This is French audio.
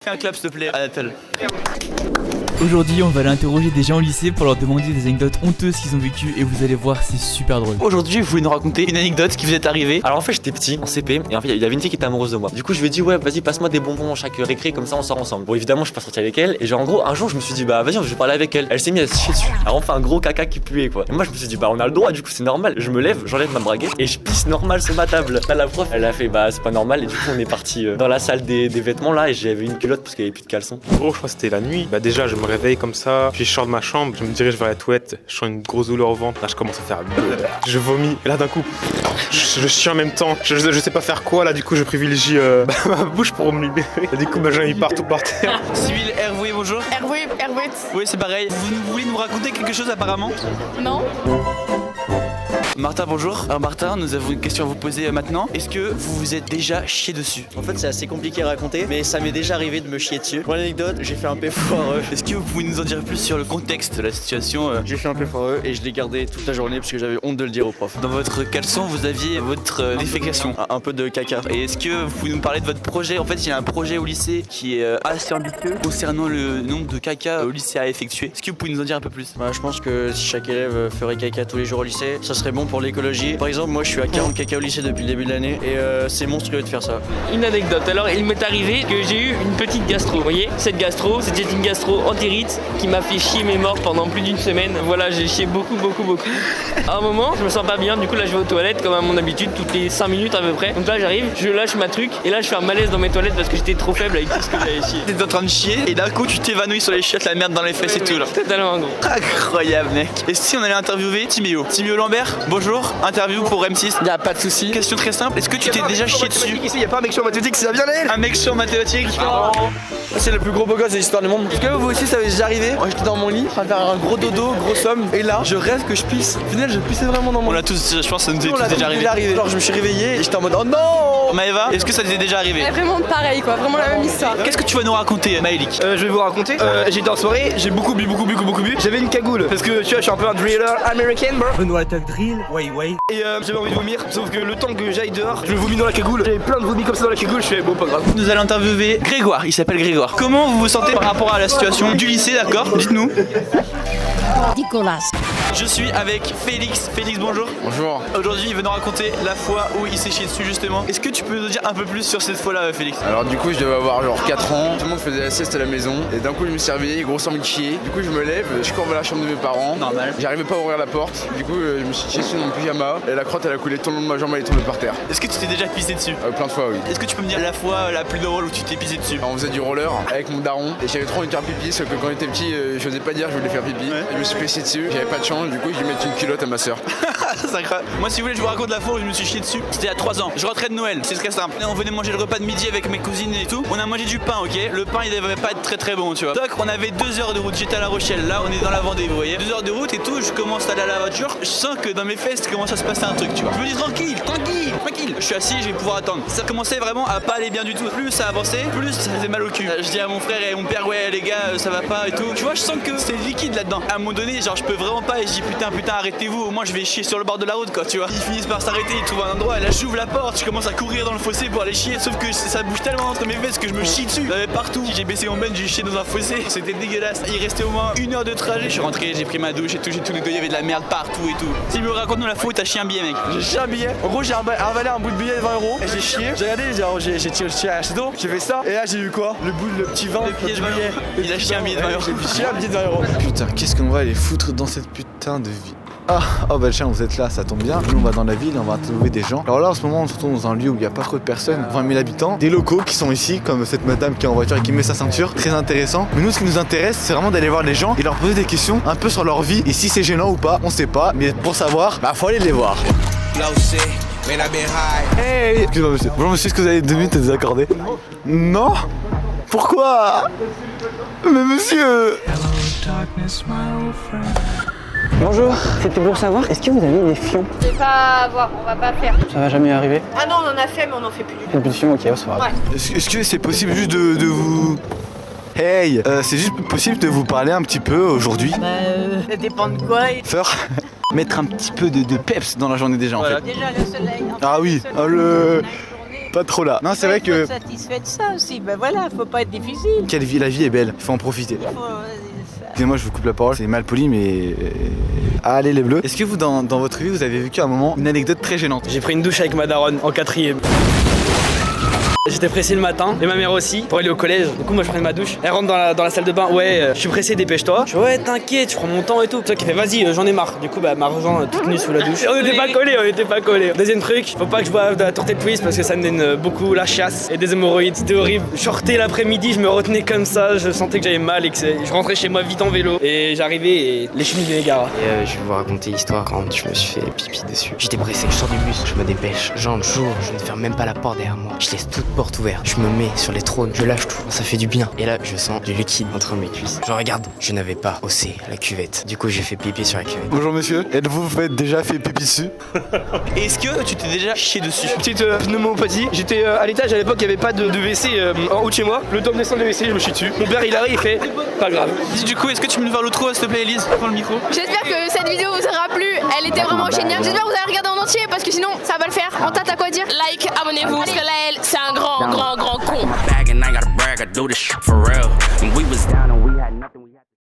Fais un clap s'il te plaît, Anatole. Aujourd'hui, on va aller interroger des gens au lycée pour leur demander des anecdotes honteuses qu'ils ont vécues et vous allez voir, c'est super drôle. Aujourd'hui, vous voulez nous raconter une anecdote qui vous est arrivée. Alors en fait, j'étais petit en CP et en fait, il y avait une fille qui était amoureuse de moi. Du coup, je lui ai dit, ouais, vas-y, passe-moi des bonbons chaque récré, comme ça on sort ensemble. Bon, évidemment, je suis pas sorti avec elle et genre en gros, un jour, je me suis dit, bah vas-y, je vais parler avec elle. Elle s'est mise à se chier dessus. Alors on fait un gros caca qui puait quoi. Et moi, je me suis dit, bah on a le droit, du coup, c'est normal. Je me lève, j'enlève ma braguette et je pisse normal sur ma table. Là, la prof, elle a fait, bah c'est pas normal et du coup, on est parti dans la salle des vêtements là et j'avais une culotte parce qu'il y avait plus de caleçon. En gros, je crois que c'était la nuit. Bah déjà, je me réveille comme ça, puis je sors de ma chambre, je me dirige vers la toilette, je sens une grosse douleur au ventre. Là, je commence à faire je vomis. Et là, d'un coup, je chie en même temps. Je sais pas faire quoi. Là, du coup, je privilégie ma bouche pour me libérer. Et du coup, j'en ai mis partout par terre. Civil Hervé, bonjour. Hervé. Oui, c'est pareil. Vous voulez nous raconter quelque chose apparemment? Non. Martin, bonjour. Alors Martin, nous avons une question à vous poser maintenant. Est-ce que vous vous êtes déjà chié dessus? En fait, c'est assez compliqué à raconter, mais ça m'est déjà arrivé de me chier dessus. Pour l'anecdote, j'ai fait un P foireux. Est-ce que vous pouvez nous en dire plus sur le contexte de la situation? J'ai fait un P foireux et je l'ai gardé toute la journée parce que j'avais honte de le dire au prof. Dans votre caleçon, vous aviez votre défécation. Un peu de caca. Et est-ce que vous pouvez nous parler de votre projet? En fait, il y a un projet au lycée qui est assez ambitieux concernant le nombre de caca au lycée à effectuer. Est-ce que vous pouvez nous en dire un peu plus? Bah, je pense que si chaque élève ferait caca tous les jours au lycée, ça serait bon pour l'écologie. Par exemple, moi je suis à 40 caca au lycée depuis le début de l'année et c'est monstrueux de faire ça. Une anecdote, alors il m'est arrivé que j'ai eu une petite gastro, vous voyez. Cette gastro, c'était une gastro entérite qui m'a fait chier mes morts pendant plus d'une semaine. Voilà, j'ai chié beaucoup. À un moment, je me sens pas bien, du coup là je vais aux toilettes comme à mon habitude, toutes les 5 minutes à peu près. Donc là j'arrive, je lâche ma truc et là je fais un malaise dans mes toilettes parce que j'étais trop faible avec tout ce que j'avais chié. T'es en train de chier et d'un coup tu t'évanouis sur les chiottes, la merde dans les fesses et tout là. Totalement gros. Incroyable mec. Et si on allait interviewer Timéo Lambert, bonjour, interview pour M6. Y'a pas de soucis. Question très simple, est-ce que tu t'es déjà chié dessus? Ici, y'a pas un mec chaud en mathématiques, ça va bien aller. Un mec chaud en mathématiques? C'est le plus gros beau gosse de l'histoire du monde. Est-ce que vous aussi ça m'est déjà arrivé? Moi j'étais dans mon lit, en train de faire un gros dodo, gros somme, et là je rêve que je pisse. Au final je pissais vraiment dans mon On lit. l'a tous, je pense que ça nous est On l'a tous déjà arrivé. Genre je me suis réveillé et j'étais en mode oh non. Maëva, est-ce que ça t'est déjà arrivé? Vraiment pareil quoi, vraiment la même histoire. Qu'est-ce que tu vas nous raconter Maëlik? Je vais vous raconter, j'étais en soirée, j'ai beaucoup bu. J'avais une cagoule, parce que tu vois je suis un peu un driller américain bro. Benoît attaque drill, way. Et j'avais envie de vomir, sauf que le temps que j'aille dehors, je me vomis dans la cagoule. J'avais plein de vomis comme ça dans la cagoule, je fais bon pas grave. Nous allons interviewer Grégoire, il s'appelle Grégoire. Comment vous vous sentez par rapport à la situation du lycée, d'accord? Dites-nous. Nicolas. Je suis avec Félix. Félix, bonjour. Bonjour. Aujourd'hui, il veut nous raconter la fois où il s'est chié dessus justement. Est-ce que tu peux nous dire un peu plus sur cette fois-là, Félix? Alors du coup je devais avoir genre 4 ans, tout le monde faisait la sieste à la maison et d'un coup je me suis réveillé, grosse envie de chier. Du coup je me lève, je cours vers la chambre de mes parents. Normal. J'arrivais pas à ouvrir la porte, du coup je me suis chié sur mon pyjama et la crotte elle a coulé tout le long de ma jambe, elle est tombée par terre. Est-ce que tu t'es déjà pissé dessus? Plein de fois oui. Est-ce que tu peux me dire la fois la plus drôle où tu t'es pissé dessus? On faisait du roller avec mon daron et j'avais trop envie de faire pipi sauf que quand j'étais petit je osais pas dire que je voulais faire pipi. Je me suis pissé dessus, j'avais pas de chance, du coup je lui mettais une culotte à ma soeur. C'est incroyable. Moi si vous voulez je vous raconte la fois où je me suis chié dessus. C'était à 3 ans. Je rentrais de Noël, c'est très simple. On venait manger le repas de midi avec mes cousines et tout. On a mangé du pain, ok. Le pain il devait pas être très bon tu vois. Donc on avait 2 heures de route, j'étais à La Rochelle, là on est dans la Vendée vous voyez. 2 heures de route et tout, je commence à aller à la voiture. Je sens que dans mes fesses commence à se passer un truc tu vois. Je me dis tranquille. Je suis assis, je vais pouvoir attendre. Ça commençait vraiment à pas aller bien du tout. Plus ça avançait, plus ça faisait mal au cul. Je dis à mon frère et mon père ouais les gars ça va pas et tout. Tu vois je sens que c'est liquide là-dedans. À un moment donné genre je peux vraiment pas et je dis putain arrêtez-vous, au moins je vais chier sur le bord de la route quoi tu vois. Ils finissent par s'arrêter, ils trouvent un endroit et là j'ouvre la porte, je commence à courir dans le fossé pour aller chier. Sauf que ça bouge tellement entre mes fesses que je me chie dessus. J'avais partout. J'ai baissé mon ben, j'ai chié dans un fossé. C'était dégueulasse. Il restait au moins 1 heure de trajet. Je suis rentré, j'ai pris ma douche et tout, j'ai tout nettoyé, il y avait de la merde partout et tout. Si me raconte nous la faute, t'as chié un billet mec. J'ai chié un billet. En gros j'ai avalé un bout de billet de 20 € et j'ai chié. J'ai regardé, j'ai tiré à d'eau, j'ai fait ça et là j'ai eu quoi? Le petit 20, Le billet de 20 €. Il a chié un billet de 20 €. J'ai chié un billet de 20 €. Putain, qu'est-ce qu'on va aller foutre dans cette putain de vie? Oh bah tiens, vous êtes là, ça tombe bien. Nous on va dans la ville, on va trouver des gens. Alors là en ce moment on se retrouve dans un lieu où il n'y a pas trop de personnes, 20 000 habitants. Des locaux qui sont ici, comme cette madame qui est en voiture et qui met sa ceinture. Très intéressant. Mais nous ce qui nous intéresse c'est vraiment d'aller voir les gens et leur poser des questions un peu sur leur vie. Et si c'est gênant ou pas, on sait pas. Mais pour savoir, bah faut aller les voir. Hey, excusez-moi monsieur. Bonjour monsieur, est-ce que vous avez 2 minutes à nous accorder? Non. Pourquoi? Mais monsieur. Bonjour, c'était pour savoir, est-ce que vous avez des fions? Je vais pas voir, on va pas faire. Ça va jamais arriver? Ah non, on en a fait mais on en fait plus du tout. Une plus de fions, ok, c'est pas grave. Ouais. Est-ce que c'est possible juste de vous... Hey, c'est juste possible de vous parler un petit peu aujourd'hui? Ça dépend de quoi. Faire mettre un petit peu de peps dans la journée déjà en fait. Déjà le soleil. Ah oui, le... Pas trop là. Non, c'est vrai que. Faut être satisfait de ça aussi. Ben voilà, faut pas être difficile. Quelle vie, la vie est belle, il faut en profiter. Excusez-moi, je vous coupe la parole, c'est mal poli, mais. Allez les bleus. Est-ce que vous, dans votre vie, vous avez vécu un moment, une anecdote très gênante? J'ai pris une douche avec ma daronne en 4ème. J'étais pressé le matin, et ma mère aussi, pour aller au collège. Du coup, moi je prenais ma douche. Elle rentre dans la salle de bain. Ouais, je suis pressé, dépêche-toi. Je fais ouais, t'inquiète, je prends mon temps et tout. Toi qui fait vas-y, j'en ai marre. Du coup, bah, elle m'a rejoint toute nue sous la douche. On était pas collés. Deuxième truc, faut pas que je boive de la tourtée de twist parce que ça me donne beaucoup la chasse et des hémorroïdes. C'était horrible. Je sortais l'après-midi, je me retenais comme ça. Je sentais que j'avais mal et que je rentrais chez moi vite en vélo. Et j'arrivais et les chemises de Négara. Et je vais vous raconter l'histoire quand je me suis fait pipi dessus. J'étais pressé, je sors du bus, je me dépêche. Genre, je ne ferme même pas la porte derrière moi. Je laisse toute porte ouverte. Je me mets sur les trônes, je lâche tout, ça fait du bien. Et là, je sens du liquide entre mes cuisses. Je regarde, je n'avais pas haussé la cuvette. Du coup, j'ai fait pipi sur la cuvette. Bonjour monsieur, êtes-vous déjà fait pipi dessus? Est-ce que tu t'es déjà chié dessus? Petite pneumopathie. J'étais à l'étage à l'époque, il n'y avait pas de WC en haut de chez moi. Le temps de descendre le WC, je me suis dessus. Mon père, il arrive, il fait pas grave. Du coup, est-ce que tu peux nous faire l'outro, s'il te plaît, Elise? Prends le micro. J'espère que cette vidéo vous aura plu. Elle était vraiment géniale. J'espère que vous allez regarder en entier parce que sinon, ça va le faire. En t'as quoi dire? Like, abonnez-vous, parce que là, c'est un grand con. And I gotta brag, I do this shit for real. And we was down and we had nothing.